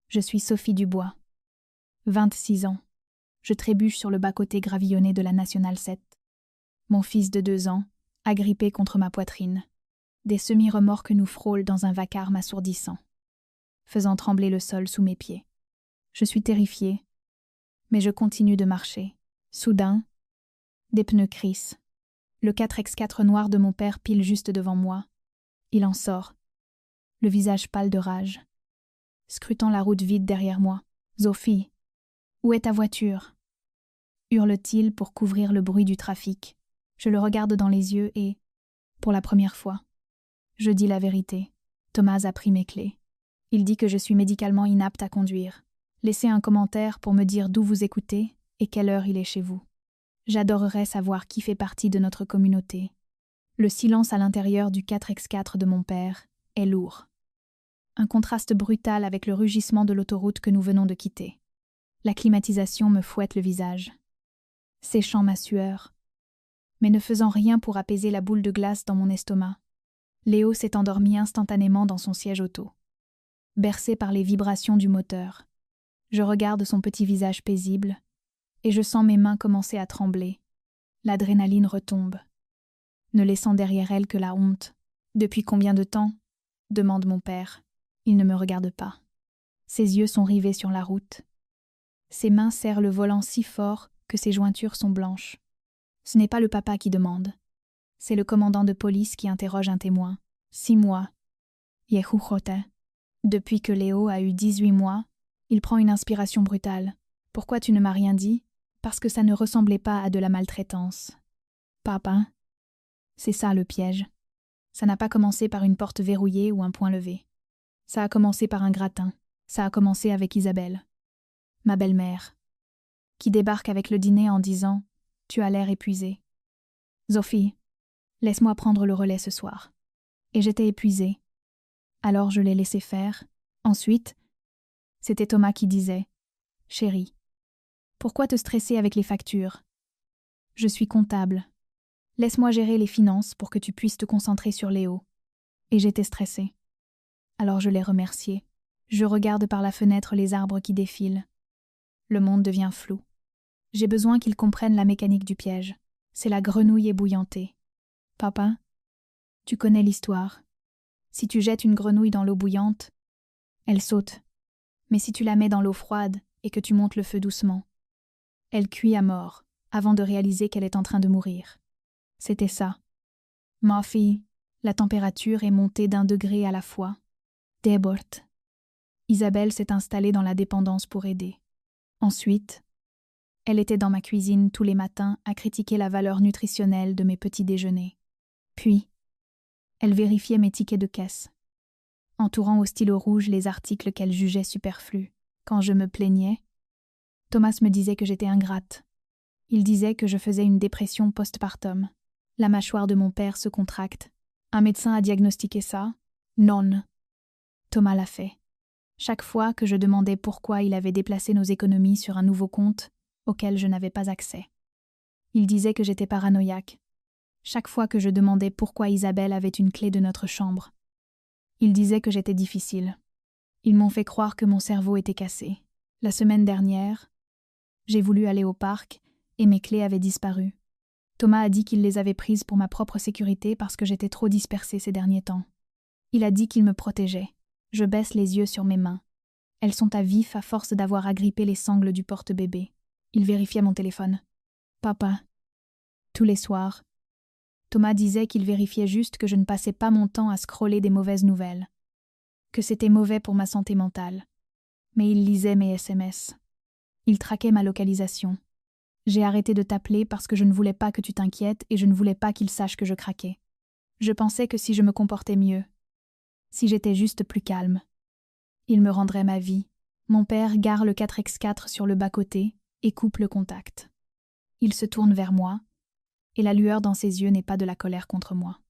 Je suis Sophie Dubois. 26 ans. Je trébuche sur le bas-côté gravillonné de la Nationale 7. Mon fils de 2 ans, agrippé contre ma poitrine. Des semi-remorques nous frôlent dans un vacarme assourdissant, faisant trembler le sol sous mes pieds. Je suis terrifiée, mais je continue de marcher. Soudain, des pneus crissent. Le 4x4 noir de mon père pile juste devant moi. Il en sort, le visage pâle de rage. Scrutant la route vide derrière moi. « Sophie, où est ta voiture ?» hurle-t-il pour couvrir le bruit du trafic. Je le regarde dans les yeux et, pour la première fois, je dis la vérité. Thomas a pris mes clés. Il dit que je suis médicalement inapte à conduire. Laissez un commentaire pour me dire d'où vous écoutez et quelle heure il est chez vous. J'adorerais savoir qui fait partie de notre communauté. Le silence à l'intérieur du 4x4 de mon père est lourd. Un contraste brutal avec le rugissement de l'autoroute que nous venons de quitter. La climatisation me fouette le visage, séchant ma sueur, mais ne faisant rien pour apaiser la boule de glace dans mon estomac. Léo s'est endormi instantanément dans son siège auto, bercé par les vibrations du moteur. Je regarde son petit visage paisible, et je sens mes mains commencer à trembler. L'adrénaline retombe, ne laissant derrière elle que la honte. « Depuis combien de temps ?» demande mon père. Il ne me regarde pas. Ses yeux sont rivés sur la route. Ses mains serrent le volant si fort que ses jointures sont blanches. Ce n'est pas le papa qui demande. C'est le commandant de police qui interroge un témoin. 6 mois. Yehuchote. Depuis que Léo a eu 18 mois, il prend une inspiration brutale. Pourquoi tu ne m'as rien dit? Parce que ça ne ressemblait pas à de la maltraitance. Papa, c'est ça le piège. Ça n'a pas commencé par une porte verrouillée ou un poing levé. Ça a commencé par un gratin. Ça a commencé avec Isabelle, ma belle-mère, qui débarque avec le dîner en disant « Tu as l'air épuisée. Sophie, laisse-moi prendre le relais ce soir. » Et j'étais épuisée. Alors je l'ai laissé faire. Ensuite, c'était Thomas qui disait « Chérie, pourquoi te stresser avec les factures? Je suis comptable. Laisse-moi gérer les finances pour que tu puisses te concentrer sur Léo. » Et j'étais stressée. Alors je l'ai remercié. Je regarde par la fenêtre les arbres qui défilent. Le monde devient flou. J'ai besoin qu'ils comprennent la mécanique du piège. C'est la grenouille ébouillantée. Papa, tu connais l'histoire. Si tu jettes une grenouille dans l'eau bouillante, elle saute. Mais si tu la mets dans l'eau froide et que tu montes le feu doucement, elle cuit à mort avant de réaliser qu'elle est en train de mourir. C'était ça. Ma fille, la température est montée d'1 degré à la fois. Débord. Isabelle s'est installée dans la dépendance pour aider. Ensuite, elle était dans ma cuisine tous les matins à critiquer la valeur nutritionnelle de mes petits déjeuners. Puis, elle vérifiait mes tickets de caisse, entourant au stylo rouge les articles qu'elle jugeait superflus. Quand je me plaignais, Thomas me disait que j'étais ingrate. Il disait que je faisais une dépression postpartum. La mâchoire de mon père se contracte. Un médecin a diagnostiqué ça? Non. Thomas l'a fait. Chaque fois que je demandais pourquoi il avait déplacé nos économies sur un nouveau compte auquel je n'avais pas accès. Il disait que j'étais paranoïaque. Chaque fois que je demandais pourquoi Isabelle avait une clé de notre chambre. Il disait que j'étais difficile. Ils m'ont fait croire que mon cerveau était cassé. La semaine dernière, j'ai voulu aller au parc et mes clés avaient disparu. Thomas a dit qu'il les avait prises pour ma propre sécurité parce que j'étais trop dispersée ces derniers temps. Il a dit qu'il me protégeait. Je baisse les yeux sur mes mains. Elles sont à vif à force d'avoir agrippé les sangles du porte-bébé. Il vérifiait mon téléphone. Papa. Tous les soirs. Thomas disait qu'il vérifiait juste que je ne passais pas mon temps à scroller des mauvaises nouvelles. Que c'était mauvais pour ma santé mentale. Mais il lisait mes SMS. Il traquait ma localisation. J'ai arrêté de t'appeler parce que je ne voulais pas que tu t'inquiètes et je ne voulais pas qu'il sache que je craquais. Je pensais que si je me comportais mieux, si j'étais juste plus calme, il me rendrait ma vie. Mon père gare le 4x4 sur le bas-côté et coupe le contact. Il se tourne vers moi, et la lueur dans ses yeux n'est pas de la colère contre moi.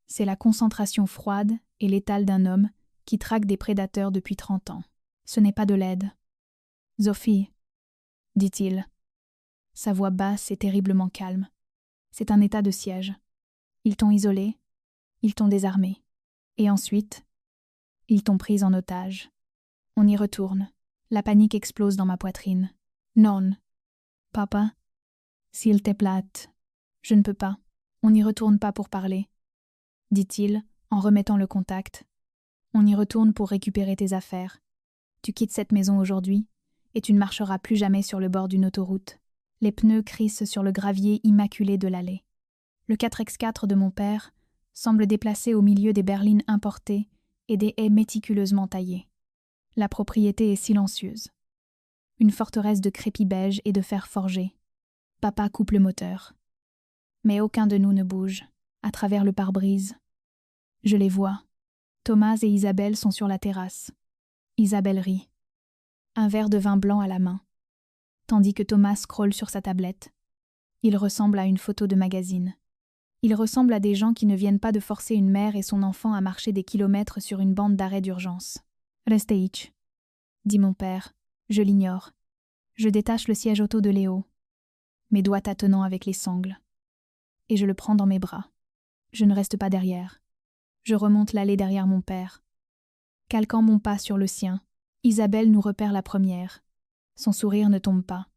C'est la concentration froide et létale d'un homme qui traque des prédateurs depuis 30 ans. Ce n'est pas de l'aide. « Sophie, » dit-il. Sa voix basse et terriblement calme. C'est un état de siège. Ils t'ont isolée, ils t'ont désarmée. Et ensuite, ils t'ont prise en otage. On y retourne. La panique explose dans ma poitrine. Non. Papa, s'il te plaît. Je ne peux pas. On n'y retourne pas pour parler, dit-il, en remettant le contact. On y retourne pour récupérer tes affaires. Tu quittes cette maison aujourd'hui, et tu ne marcheras plus jamais sur le bord d'une autoroute. Les pneus crissent sur le gravier immaculé de l'allée. Le 4x4 de mon père semble déplacé au milieu des berlines importées et des haies méticuleusement taillées. La propriété est silencieuse. Une forteresse de crépi beige et de fer forgé. Papa coupe le moteur. Mais aucun de nous ne bouge, à travers le pare-brise. Je les vois. Thomas et Isabelle sont sur la terrasse. Isabelle rit. Un verre de vin blanc à la main. Tandis que Thomas scrolle sur sa tablette. Il ressemble à une photo de magazine. Il ressemble à des gens qui ne viennent pas de forcer une mère et son enfant à marcher des kilomètres sur une bande d'arrêt d'urgence. « Restez, dit mon père. Je l'ignore. Je détache le siège auto de Léo, mes doigts tâtonnant avec les sangles. Et je le prends dans mes bras. Je ne reste pas derrière. Je remonte l'allée derrière mon père. Calquant mon pas sur le sien, Isabelle nous repère la première. Son sourire ne tombe pas.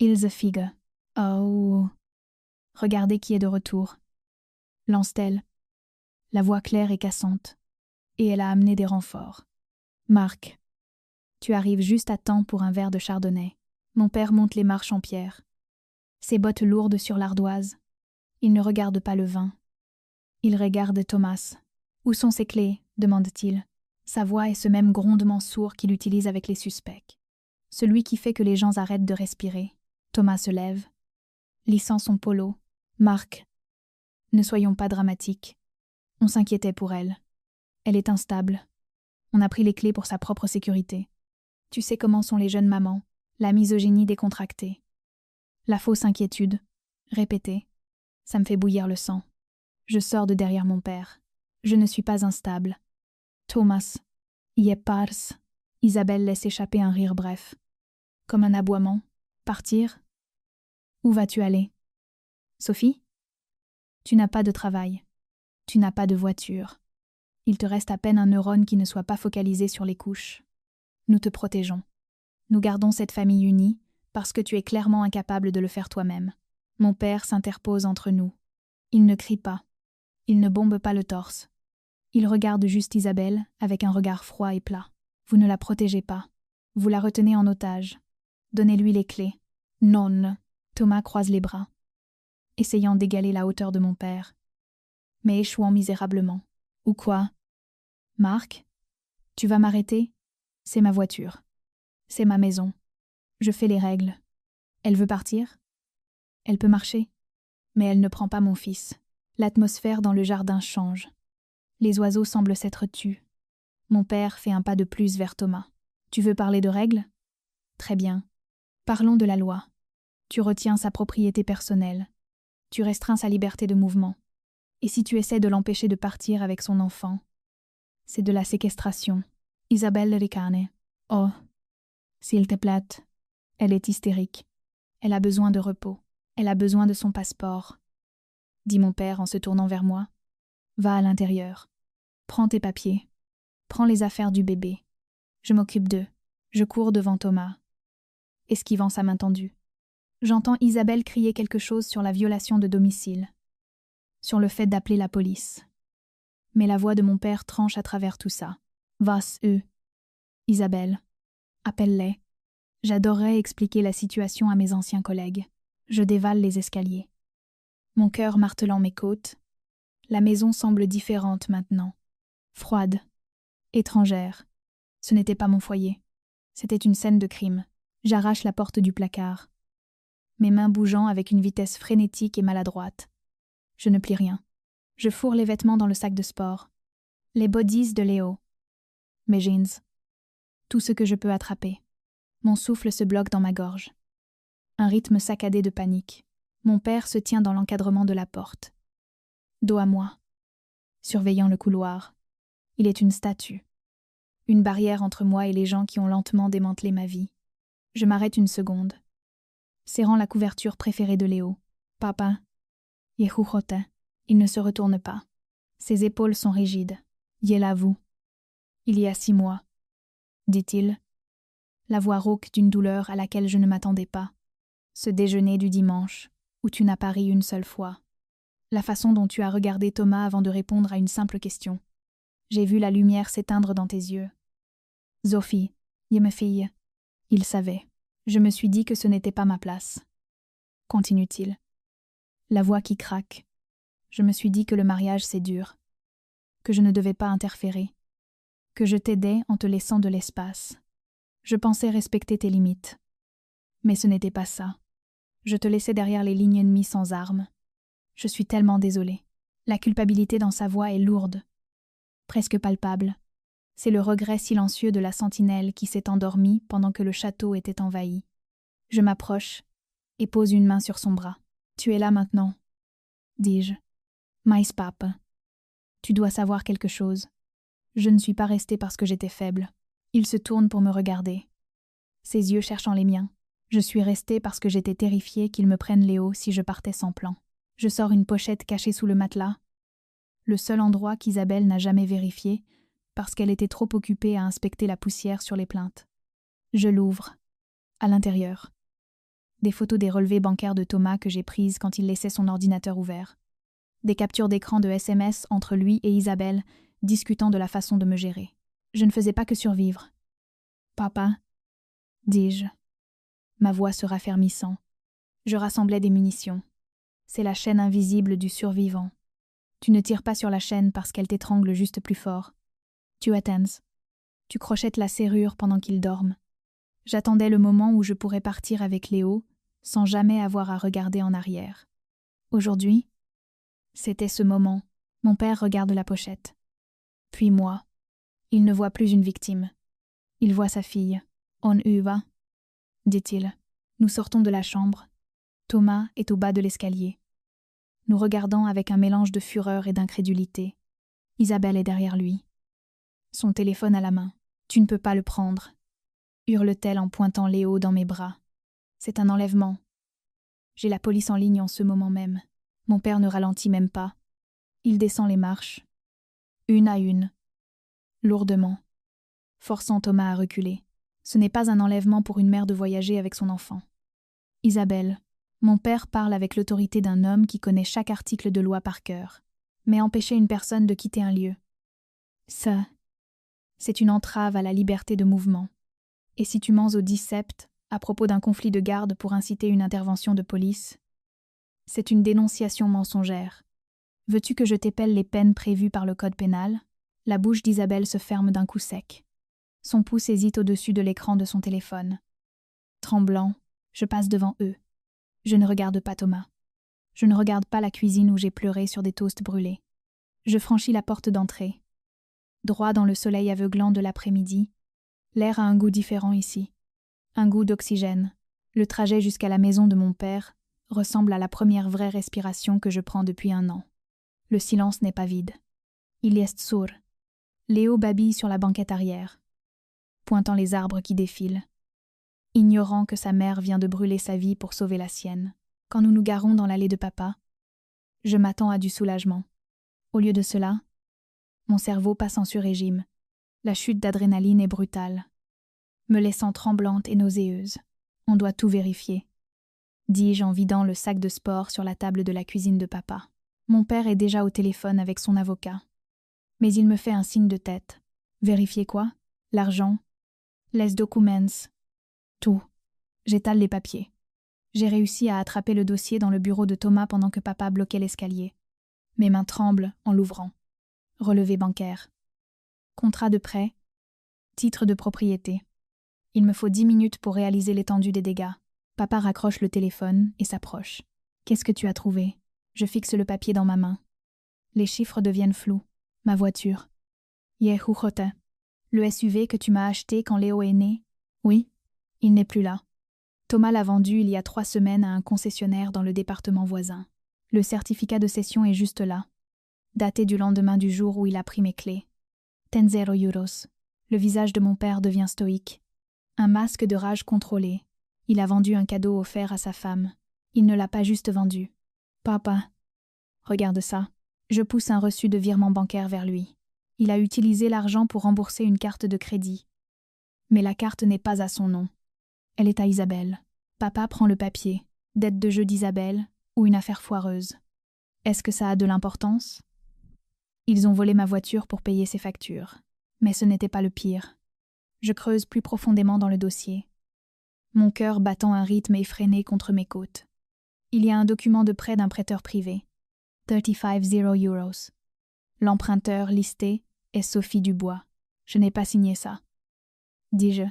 Ilse Figue. Oh. Regardez qui est de retour. Lance-t-elle. La voix claire et cassante. Et elle a amené des renforts. Marc. Tu arrives juste à temps pour un verre de chardonnay. Mon père monte les marches en pierre. Ses bottes lourdes sur l'ardoise. Il ne regarde pas le vin. Il regarde Thomas. « Où sont ses clés ?» demande-t-il. Sa voix est ce même grondement sourd qu'il utilise avec les suspects. Celui qui fait que les gens arrêtent de respirer. Thomas se lève, lissant son polo. « Marc, ne soyons pas dramatiques. On s'inquiétait pour elle. Elle est instable. On a pris les clés pour sa propre sécurité. Tu sais comment sont les jeunes mamans, la misogynie décontractée. La fausse inquiétude, répétée. Ça me fait bouillir le sang. Je sors de derrière mon père. Je ne suis pas instable. Thomas, y est pars. Isabelle laisse échapper un rire bref. Comme un aboiement. Partir? Où vas-tu aller? Sophie? Tu n'as pas de travail. Tu n'as pas de voiture. Il te reste à peine un neurone qui ne soit pas focalisé sur les couches. Nous te protégeons. Nous gardons cette famille unie parce que tu es clairement incapable de le faire toi-même. Mon père s'interpose entre nous. Il ne crie pas. Il ne bombe pas le torse. Il regarde juste Isabelle avec un regard froid et plat. Vous ne la protégez pas. Vous la retenez en otage. Donnez-lui les clés. Non. Thomas croise les bras, essayant d'égaler la hauteur de mon père, mais échouant misérablement. Ou quoi? Marc, tu vas m'arrêter? C'est ma voiture. C'est ma maison. Je fais les règles. Elle veut partir? Elle peut marcher, mais elle ne prend pas mon fils. L'atmosphère dans le jardin change. Les oiseaux semblent s'être tus. Mon père fait un pas de plus vers Thomas. Tu veux parler de règles? Très bien. Parlons de la loi. Tu retiens sa propriété personnelle. Tu restreins sa liberté de mouvement. Et si tu essaies de l'empêcher de partir avec son enfant, c'est de la séquestration. Isabelle ricane. Oh, s'il te plaît. Elle est hystérique. Elle a besoin de repos. Elle a besoin de son passeport. Dit mon père en se tournant vers moi. Va à l'intérieur. Prends tes papiers. Prends les affaires du bébé. Je m'occupe d'eux. Je cours devant Thomas, esquivant sa main tendue. J'entends Isabelle crier quelque chose sur la violation de domicile, sur le fait d'appeler la police. Mais la voix de mon père tranche à travers tout ça. Was eux. Isabelle, appelle-les. J'adorerais expliquer la situation à mes anciens collègues. Je dévale les escaliers. Mon cœur martelant mes côtes. La maison semble différente maintenant. Froide. Étrangère. Ce n'était pas mon foyer. C'était une scène de crime. J'arrache la porte du placard. Mes mains bougeant avec une vitesse frénétique et maladroite. Je ne plie rien. Je fourre les vêtements dans le sac de sport. Les bodies de Léo. Mes jeans. Tout ce que je peux attraper. Mon souffle se bloque dans ma gorge. Un rythme saccadé de panique. Mon père se tient dans l'encadrement de la porte. Dos à moi. Surveillant le couloir. Il est une statue. Une barrière entre moi et les gens qui ont lentement démantelé ma vie. Je m'arrête une seconde. Serrant la couverture préférée de Léo. Papa. Yehuchote. Il ne se retourne pas. Ses épaules sont rigides. Yélavu. Il y a 6 mois. Dit-il. la voix rauque d'une douleur à laquelle je ne m'attendais pas. Ce déjeuner du dimanche, où tu n'as pas ri une seule fois. La façon dont tu as regardé Thomas avant de répondre à une simple question. J'ai vu la lumière s'éteindre dans tes yeux. Sophie, ma fille. Il savait. Je me suis dit que ce n'était pas ma place. Continue-t-il. La voix qui craque. Je me suis dit que le mariage c'est dur. Que je ne devais pas interférer. Que je t'aidais en te laissant de l'espace. Je pensais respecter tes limites. Mais ce n'était pas ça. Je te laissais derrière les lignes ennemies sans armes. Je suis tellement désolée. La culpabilité dans sa voix est lourde. Presque palpable. C'est le regret silencieux de la sentinelle qui s'est endormie pendant que le château était envahi. Je m'approche et pose une main sur son bras. « Tu es là maintenant, » dis-je. « Mais papa, tu dois savoir quelque chose. Je ne suis pas restée parce que j'étais faible. » Il se tourne pour me regarder. Ses yeux cherchant les miens. Je suis restée parce que j'étais terrifiée qu'ils me prennent Léo si je partais sans plan. Je sors une pochette cachée sous le matelas. Le seul endroit qu'Isabelle n'a jamais vérifié, parce qu'elle était trop occupée à inspecter la poussière sur les plaintes. Je l'ouvre. À l'intérieur. Des photos des relevés bancaires de Thomas que j'ai prises quand il laissait son ordinateur ouvert. Des captures d'écran de SMS entre lui et Isabelle, discutant de la façon de me gérer. Je ne faisais pas que survivre. « Papa » dis-je. Ma voix se raffermissant. Je rassemblais des munitions. C'est la chaîne invisible du survivant. Tu ne tires pas sur la chaîne parce qu'elle t'étrangle juste plus fort. Tu attends. Tu crochettes la serrure pendant qu'il dorme. J'attendais le moment où je pourrais partir avec Léo, sans jamais avoir à regarder en arrière. Aujourd'hui, c'était ce moment. Mon père regarde la pochette. Puis moi. Il ne voit plus une victime. Il voit sa fille. On y va, dit-il. Nous sortons de la chambre. Thomas est au bas de l'escalier. Nous regardons avec un mélange de fureur et d'incrédulité. Isabelle est derrière lui. Son téléphone à la main. « Tu ne peux pas le prendre » hurle-t-elle en pointant Léo dans mes bras. C'est un enlèvement. J'ai la police en ligne en ce moment même. Mon père ne ralentit même pas. Il descend les marches. Une à une. Lourdement. Forçant Thomas à reculer. Ce n'est pas un enlèvement pour une mère de voyager avec son enfant. Isabelle, mon père parle avec l'autorité d'un homme qui connaît chaque article de loi par cœur. Mais empêcher une personne de quitter un lieu. Ça, c'est une entrave à la liberté de mouvement. Et si tu mens au dicept à propos d'un conflit de garde pour inciter une intervention de police, c'est une dénonciation mensongère. Veux-tu que je t'épelle les peines prévues par le code pénal ? La bouche d'Isabelle se ferme d'un coup sec. Son pouce hésite au-dessus de l'écran de son téléphone. Tremblant, je passe devant eux. Je ne regarde pas Thomas. Je ne regarde pas la cuisine où j'ai pleuré sur des toasts brûlés. Je franchis la porte d'entrée. Droit dans le soleil aveuglant de l'après-midi, l'air a un goût différent ici. Un goût d'oxygène. Le trajet jusqu'à la maison de mon père ressemble à la première vraie respiration que je prends depuis 1 an. Le silence n'est pas vide. Il est sourd. Léo babille sur la banquette arrière, pointant les arbres qui défilent, ignorant que sa mère vient de brûler sa vie pour sauver la sienne. Quand nous nous garons dans l'allée de papa, je m'attends à du soulagement. Au lieu de cela, mon cerveau passe en sur-régime. La chute d'adrénaline est brutale, me laissant tremblante et nauséeuse. On doit tout vérifier, dis-je en vidant le sac de sport sur la table de la cuisine de papa. Mon père est déjà au téléphone avec son avocat. Mais il me fait un signe de tête. Vérifier quoi ? L'argent ? Les documents ? Tout. J'étale les papiers. J'ai réussi à attraper le dossier dans le bureau de Thomas pendant que papa bloquait l'escalier. Mes mains tremblent en l'ouvrant. Relevé bancaire. Contrat de prêt. Titre de propriété. Il me faut 10 minutes pour réaliser l'étendue des dégâts. Papa raccroche le téléphone et s'approche. Qu'est-ce que tu as trouvé ? Je fixe le papier dans ma main. Les chiffres deviennent flous. Ma voiture. Yehuchote. Le SUV que tu m'as acheté quand Léo est né. Oui, il n'est plus là. Thomas l'a vendu il y a 3 semaines à un concessionnaire dans le département voisin. Le certificat de cession est juste là, daté du lendemain du jour où il a pris mes clés. 10 euros. Le visage de mon père devient stoïque. Un masque de rage contrôlé. Il a vendu un cadeau offert à sa femme. Il ne l'a pas juste vendu. Papa. Regarde ça. Je pousse un reçu de virement bancaire vers lui. Il a utilisé l'argent pour rembourser une carte de crédit. Mais la carte n'est pas à son nom. Elle est à Isabelle. Papa prend le papier. Dette de jeu d'Isabelle ou une affaire foireuse. Est-ce que ça a de l'importance? Ils ont volé ma voiture pour payer ses factures. Mais ce n'était pas le pire. Je creuse plus profondément dans le dossier. Mon cœur battant un rythme effréné contre mes côtes. Il y a un document de prêt d'un prêteur privé. 350 €. L'emprunteur listé est Sophie Dubois. Je n'ai pas signé ça. Dis-je,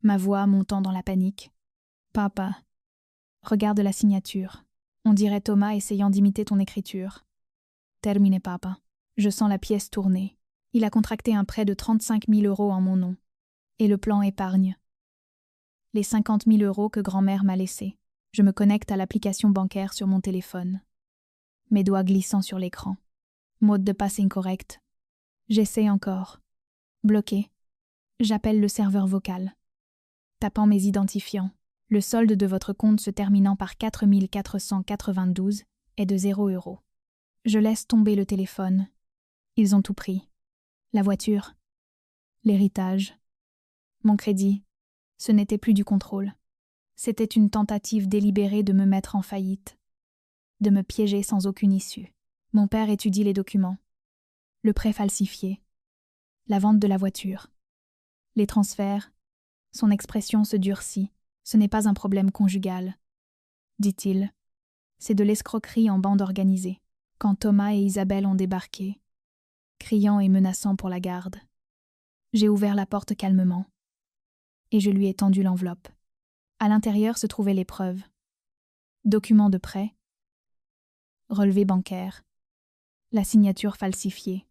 ma voix montant dans la panique. Papa, regarde la signature. On dirait Thomas essayant d'imiter ton écriture. Terminé, papa. Je sens la pièce tourner. Il a contracté un prêt de 35 000 € en mon nom. Et le plan épargne. Les 50 000 € que grand-mère m'a laissés. Je me connecte à l'application bancaire sur mon téléphone. Mes doigts glissant sur l'écran. Mot de passe incorrect. J'essaie encore. Bloqué. J'appelle le serveur vocal. Tapant mes identifiants. Le solde de votre compte se terminant par 4 492 est de 0 €. Je laisse tomber le téléphone. Ils ont tout pris. La voiture. L'héritage. Mon crédit. Ce n'était plus du contrôle. C'était une tentative délibérée de me mettre en faillite. De me piéger sans aucune issue. Mon père étudie les documents. Le prêt falsifié. La vente de la voiture. Les transferts. Son expression se durcit. Ce n'est pas un problème conjugal. Dit-il. C'est de l'escroquerie en bande organisée. Quand Thomas et Isabelle ont débarqué, criant et menaçant pour la garde. J'ai ouvert la porte calmement. Et je lui ai tendu l'enveloppe. À l'intérieur se trouvaient les preuves. Documents de prêt. Relevé bancaire. La signature falsifiée.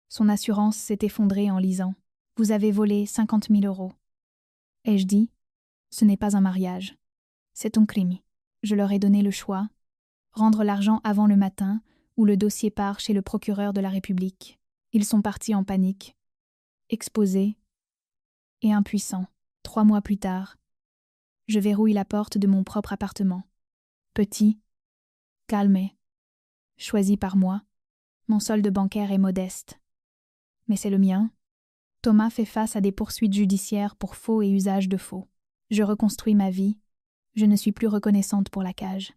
Son assurance s'est effondrée en lisant. Vous avez volé 50 000 €. Ai-je dit? Ce n'est pas un mariage. C'est un crime. Je leur ai donné le choix. Rendre l'argent avant le matin ou le dossier part chez le procureur de la République. Ils sont partis en panique. Exposés et impuissants. 3 mois plus tard, je verrouille la porte de mon propre appartement. Petit, calme, choisi par moi. Mon solde bancaire est modeste. Mais c'est le mien. Thomas fait face à des poursuites judiciaires pour faux et usage de faux. Je reconstruis ma vie. Je ne suis plus reconnaissante pour la cage.